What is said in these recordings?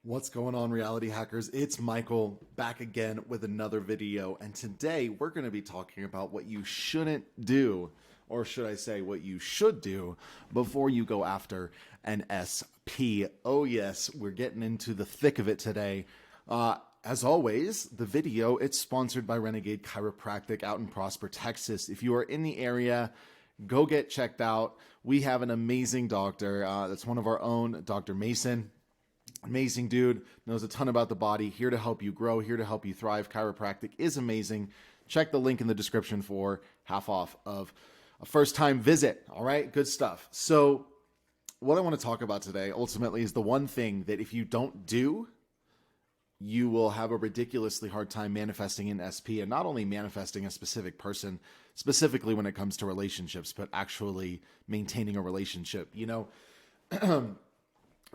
What's going on, reality hackers? It's Michael back again with another video. And today we're going to be talking about what you shouldn't do, or should I say what you should do before you go after an SP. Oh yes, we're getting into the thick of it today. As always, the video, it's sponsored by Renegade Chiropractic out in Prosper, Texas. If you are in the area, go get checked out. We have an amazing doctor. That's one of our own, Dr. Mason. Amazing dude, knows a ton about the body, here to help you grow, here to help you thrive. Chiropractic is amazing. Check the link in the description for half off of a first-time visit. All right, good stuff. So what I want to talk about today ultimately is the one thing that if you don't do, you will have a ridiculously hard time manifesting an SP, and not only manifesting a specific person, specifically when it comes to relationships, but actually maintaining a relationship. You know,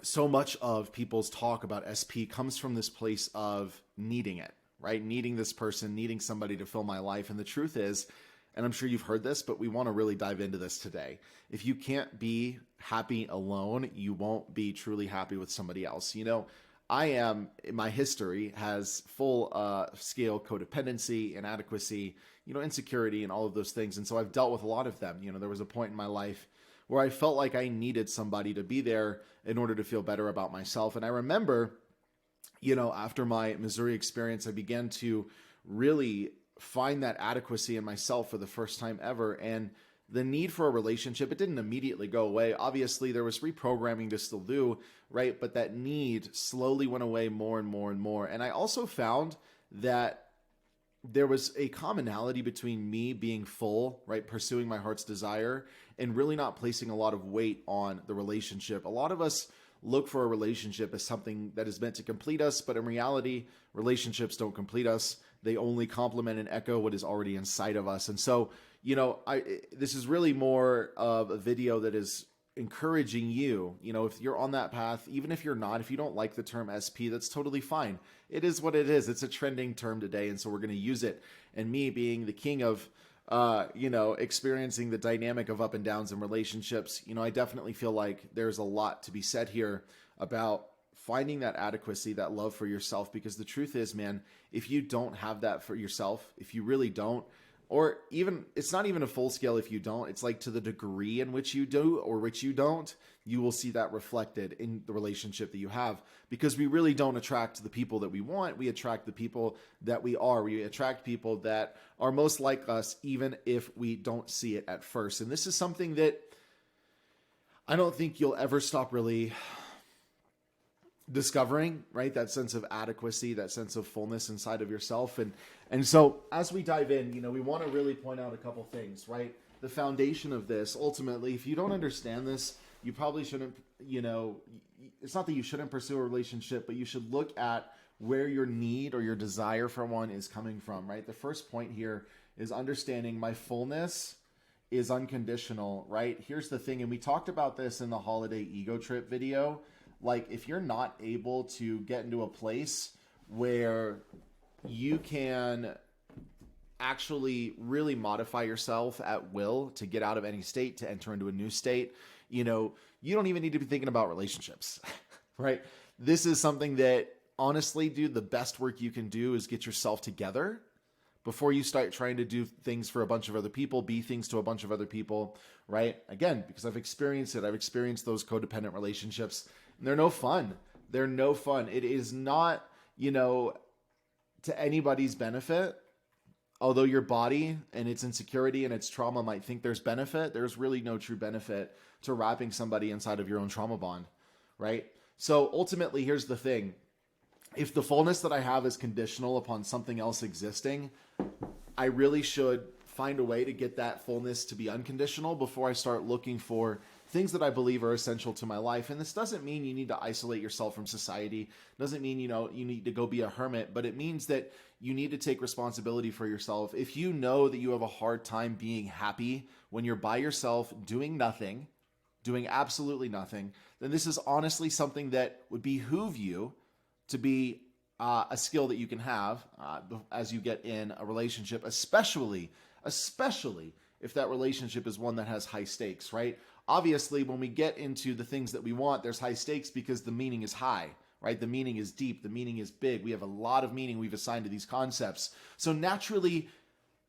so much of people's talk about SP comes from this place of needing it, right? Needing this person, needing somebody to fill my life. And the truth is, and I'm sure you've heard this, but we want to really dive into this today. If you can't be happy alone, you won't be truly happy with somebody else. You know, my history has full scale codependency, inadequacy, you know, insecurity and all of those things. And so I've dealt with a lot of them. You know, there was a point in my life where I felt like I needed somebody to be there in order to feel better about myself. And I remember, you know, after my Missouri experience, I began to really find that adequacy in myself for the first time ever. And the need for a relationship, it didn't immediately go away. Obviously, there was reprogramming to still do, right? But that need slowly went away more and more and more. And I also found that there was a commonality between me being full, right, pursuing my heart's desire, and really not placing a lot of weight on the relationship. A lot of us look for a relationship as something that is meant to complete us, but in reality, relationships don't complete us. They only complement and echo what is already inside of us. And so, you know, this is really more of a video that is encouraging you, you know, if you're on that path, even if you're not, if you don't like the term SP, that's totally fine. It is what it is. It's a trending term today. And so we're going to use it. And me being the king of, you know, experiencing the dynamic of up and downs in relationships, you know, I definitely feel like there's a lot to be said here about finding that adequacy, that love for yourself. Because the truth is, man, if you don't have that for yourself, if you really don't, or even, it's not even a full scale if you don't, it's like to the degree in which you do or which you don't, you will see that reflected in the relationship that you have. Because we really don't attract the people that we want. We attract the people that we are. We attract people that are most like us, even if we don't see it at first. And this is something that I don't think you'll ever stop really discovering, right? That sense of adequacy, that sense of fullness inside of yourself. And so as we dive in, you know, we want to really point out a couple things, right? The foundation of this, ultimately, if you don't understand this, you probably shouldn't, you know, it's not that you shouldn't pursue a relationship, but you should look at where your need or your desire for one is coming from, right? The first point here is understanding my fullness is unconditional, right? Here's the thing, and we talked about this in the holiday ego trip video. Like, if you're not able to get into a place where you can actually really modify yourself at will to get out of any state, to enter into a new state, you know, you don't even need to be thinking about relationships, right? This is something that, honestly, dude, the best work you can do is get yourself together before you start trying to do things for a bunch of other people, be things to a bunch of other people, right? Again, because I've experienced it. I've experienced those codependent relationships. And they're no fun. They're no fun. It is not, you know, to anybody's benefit. Although your body and its insecurity and its trauma might think there's benefit, there's really no true benefit to wrapping somebody inside of your own trauma bond, right? So ultimately, here's the thing. If the fullness that I have is conditional upon something else existing, I really should find a way to get that fullness to be unconditional before I start looking for things that I believe are essential to my life. And this doesn't mean you need to isolate yourself from society. Doesn't mean, you know, you need to go be a hermit, but it means that you need to take responsibility for yourself. If you know that you have a hard time being happy when you're by yourself, doing nothing, doing absolutely nothing, then this is honestly something that would behoove you to be a skill that you can have as you get in a relationship, especially if that relationship is one that has high stakes, right? Obviously, when we get into the things that we want, there's high stakes because the meaning is high, right? The meaning is deep. The meaning is big. We have a lot of meaning we've assigned to these concepts. So naturally,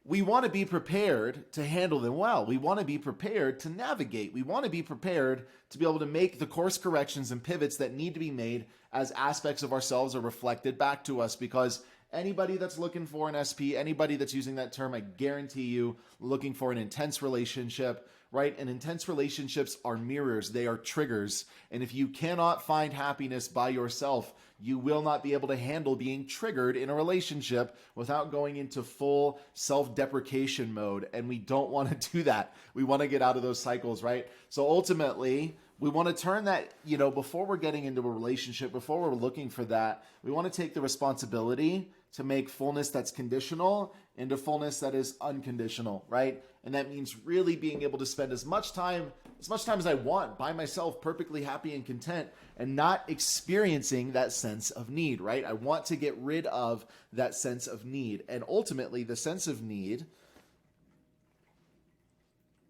we want to be prepared to handle them well. We want to be prepared to navigate. We want to be prepared to be able to make the course corrections and pivots that need to be made as aspects of ourselves are reflected back to us, because anybody that's looking for an SP, anybody that's using that term, I guarantee you, looking for an intense relationship, right? And intense relationships are mirrors. They are triggers. And if you cannot find happiness by yourself, you will not be able to handle being triggered in a relationship without going into full self-deprecation mode. And we don't want to do that. We want to get out of those cycles, right? So ultimately, we want to turn that, before we're getting into a relationship, before we're looking for that, we want to take the responsibility to make fullness that's conditional into fullness that is unconditional, right? And that means really being able to spend as much time as I want by myself, perfectly happy and content, and not experiencing that sense of need, right? I want to get rid of that sense of need. And ultimately, the sense of need,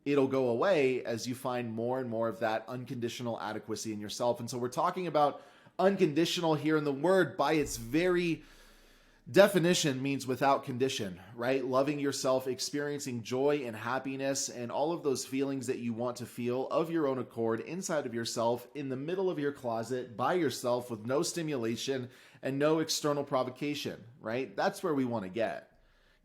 it'll go away as you find more and more of that unconditional adequacy in yourself. And so we're talking about unconditional here, and the word by its very definition means without condition, right? Loving yourself, experiencing joy and happiness and all of those feelings that you want to feel of your own accord inside of yourself, in the middle of your closet, by yourself, with no stimulation and no external provocation, right? That's where we want to get.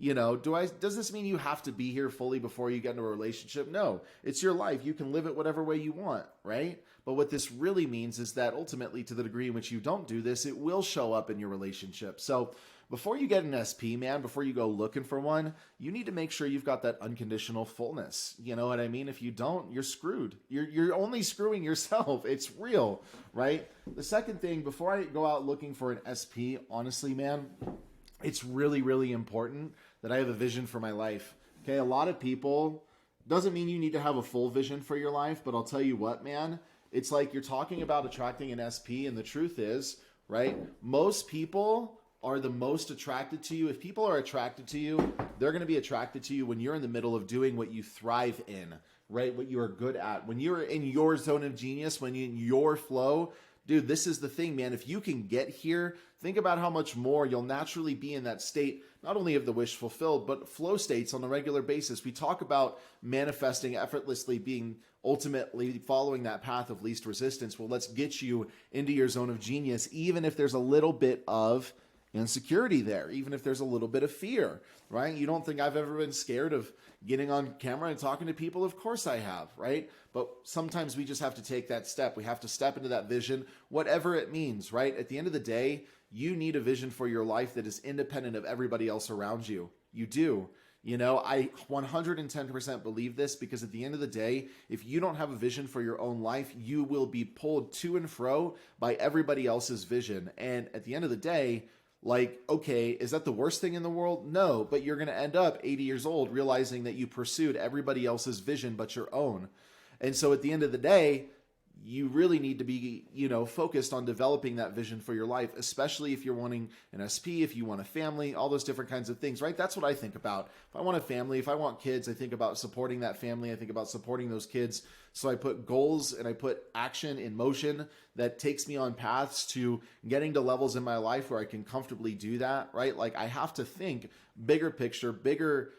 Does this mean you have to be here fully before you get into a relationship? No, it's your life. You can live it whatever way you want, right? But what this really means is that ultimately, to the degree in which you don't do this, it will show up in your relationship. So before you get an SP, man, before you go looking for one, you need to make sure you've got that unconditional fullness. You know what I mean? If you don't, you're screwed. You're only screwing yourself. It's real, right? The second thing, before I go out looking for an SP, honestly, man, it's really, really important that I have a vision for my life. Okay, a lot of people, doesn't mean you need to have a full vision for your life, but I'll tell you what, man, it's like you're talking about attracting an SP, and the truth is, right, most people are the most attracted to you. If people are attracted to you, they're going to be attracted to you when you're in the middle of doing what you thrive in, right? What you are good at. When you're in your zone of genius, when you're in your flow, dude, this is the thing, man. If you can get here, think about how much more you'll naturally be in that state, not only of the wish fulfilled, but flow states on a regular basis. We talk about manifesting effortlessly, being ultimately following that path of least resistance. Well, let's get you into your zone of genius, even if there's a little bit of insecurity there, even if there's a little bit of fear, right? You don't think I've ever been scared of getting on camera and talking to people? Of course I have, right? But sometimes we just have to take that step. We have to step into that vision, whatever it means, right? At the end of the day, you need a vision for your life that is independent of everybody else around you. You do. I 110% believe this, because at the end of the day, if you don't have a vision for your own life, you will be pulled to and fro by everybody else's vision. And at the end of the day, okay, is that the worst thing in the world? No, but you're going to end up 80 years old realizing that you pursued everybody else's vision but your own. And so at the end of the day, you really need to be, focused on developing that vision for your life, especially if you're wanting an SP, if you want a family, all those different kinds of things, right? That's what I think about. If I want a family, if I want kids, I think about supporting that family. I think about supporting those kids. So I put goals and I put action in motion that takes me on paths to getting to levels in my life where I can comfortably do that, right? I have to think bigger picture, bigger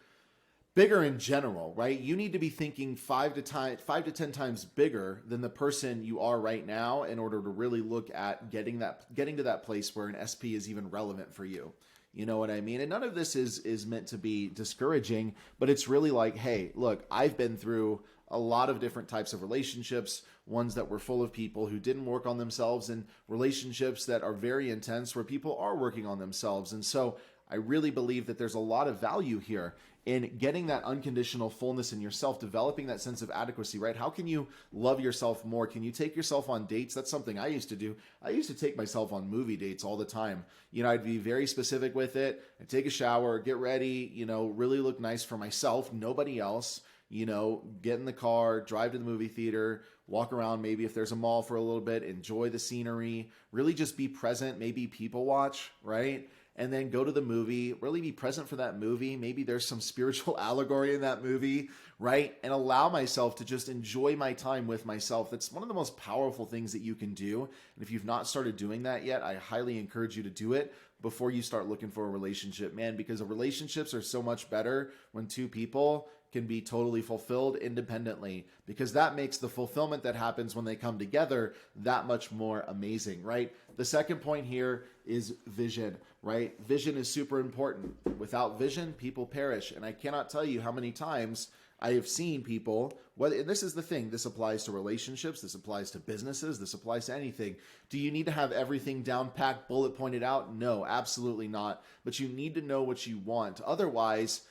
in general, right? You need to be thinking 5 to 10 times bigger than the person you are right now in order to really look at getting to that place where an SP is even relevant for you. You know what I mean? And none of this is meant to be discouraging, but it's really hey, look, I've been through a lot of different types of relationships, ones that were full of people who didn't work on themselves, and relationships that are very intense where people are working on themselves. And so I really believe that there's a lot of value here in getting that unconditional fullness in yourself, developing that sense of adequacy, right? How can you love yourself more? Can you take yourself on dates? That's something I used to do. I used to take myself on movie dates all the time. I'd be very specific with it. I'd take a shower, get ready, really look nice for myself, nobody else, get in the car, drive to the movie theater, walk around, maybe if there's a mall for a little bit, enjoy the scenery, really just be present, maybe people watch, right? and then go to the movie, really be present for that movie. Maybe there's some spiritual allegory in that movie, right? And allow myself to just enjoy my time with myself. That's one of the most powerful things that you can do. And if you've not started doing that yet, I highly encourage you to do it before you start looking for a relationship, man, because relationships are so much better when two people can be totally fulfilled independently, because that makes the fulfillment that happens when they come together that much more amazing, right? The second point here is vision, right? Vision is super important. Without vision, people perish. And I cannot tell you how many times I have seen people, and this is the thing, this applies to relationships, this applies to businesses, this applies to anything. Do you need to have everything down packed, bullet pointed out? No, absolutely not. But you need to know what you want. Otherwise,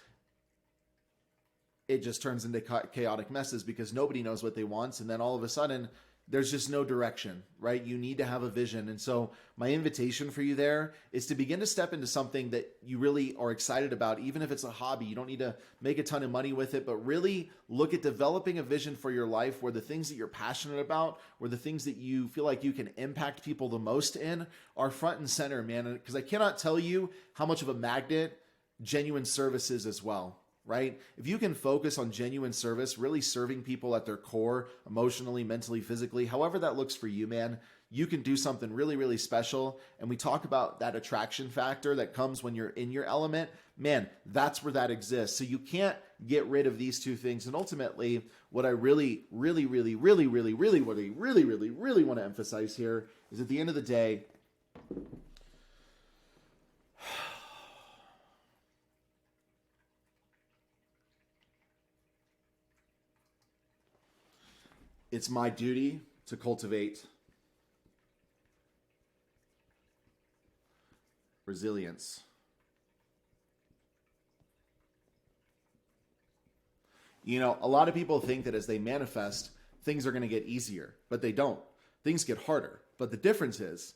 it just turns into chaotic messes because nobody knows what they want. And then all of a sudden, there's just no direction, right? You need to have a vision. And so my invitation for you there is to begin to step into something that you really are excited about, even if it's a hobby. You don't need to make a ton of money with it, but really look at developing a vision for your life where the things that you're passionate about, where the things that you feel like you can impact people the most in are front and center, man. Because I cannot tell you how much of a magnet genuine service is as well. Right? If you can focus on genuine service, really serving people at their core, emotionally, mentally, physically, however that looks for you, man, you can do something really, really special. And we talk about that attraction factor that comes when you're in your element. Man, that's where that exists. So you can't get rid of these two things. And ultimately, what I really want to emphasize here is at the end of the day, it's my duty to cultivate resilience. You know, a lot of people think that as they manifest, things are going to get easier, but they don't. Things get harder. But the difference is,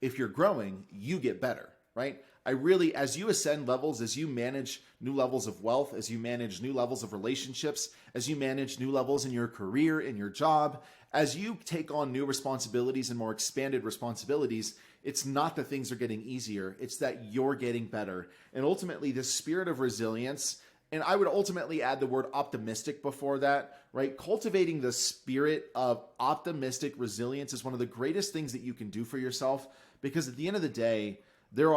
if you're growing, you get better, right? As you ascend levels, as you manage new levels of wealth, as you manage new levels of relationships, as you manage new levels in your career, in your job, as you take on new responsibilities and more expanded responsibilities, it's not that things are getting easier. It's that you're getting better. And ultimately, this spirit of resilience, and I would ultimately add the word optimistic before that, right? Cultivating the spirit of optimistic resilience is one of the greatest things that you can do for yourself, because at the end of the day, there's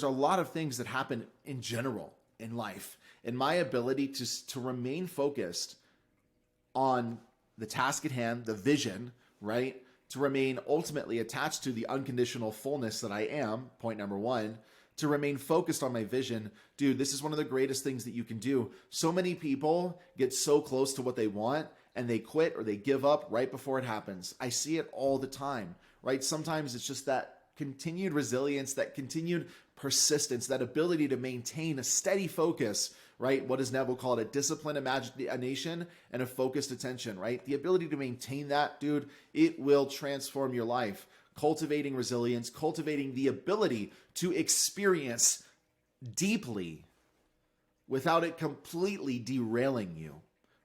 a lot of things that happen in general in life. And my ability to remain focused on the task at hand, the vision, right? To remain ultimately attached to the unconditional fullness that I am, point number one, to remain focused on my vision. Dude, this is one of the greatest things that you can do. So many people get so close to what they want and they quit or they give up right before it happens. I see it all the time, right? Sometimes it's just that continued resilience, that continued persistence, that ability to maintain a steady focus, right? What does Neville call it? A disciplined imagination and a focused attention, right? The ability to maintain that, dude, it will transform your life. Cultivating resilience, cultivating the ability to experience deeply without it completely derailing you,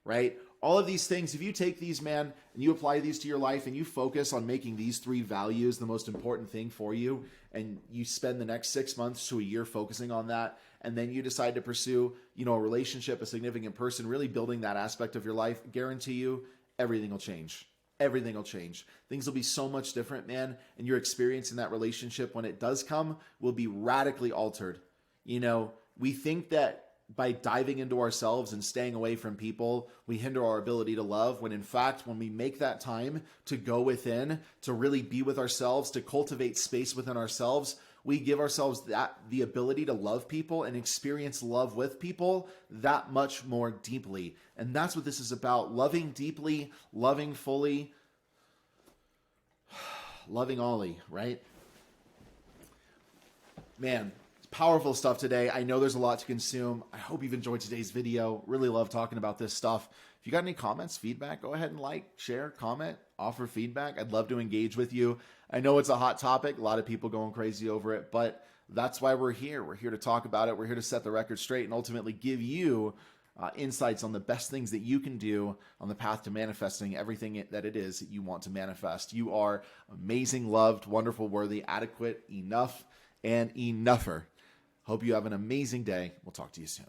right? All of these things, if you take these, man, and you apply these to your life and you focus on making these three values the most important thing for you, and you spend the next 6 months to a year focusing on that, and then you decide to pursue, a relationship, a significant person, really building that aspect of your life, guarantee you, everything will change. Everything will change. Things will be so much different, man, and your experience in that relationship, when it does come, will be radically altered. We think that by diving into ourselves and staying away from people, we hinder our ability to love, when in fact, when we make that time to go within, to really be with ourselves, to cultivate space within ourselves, we give ourselves the ability to love people and experience love with people that much more deeply. And that's what this is about. Loving deeply, loving fully, loving Ollie, right? Man, powerful stuff today. I know there's a lot to consume. I hope you've enjoyed today's video. Really love talking about this stuff. If you got any comments, feedback, go ahead and like, share, comment, offer feedback. I'd love to engage with you. I know it's a hot topic. A lot of people going crazy over it, but that's why we're here. We're here to talk about it. We're here to set the record straight and ultimately give you insights on the best things that you can do on the path to manifesting everything that it is that you want to manifest. You are amazing, loved, wonderful, worthy, adequate, enough, an enougher. Hope you have an amazing day. We'll talk to you soon.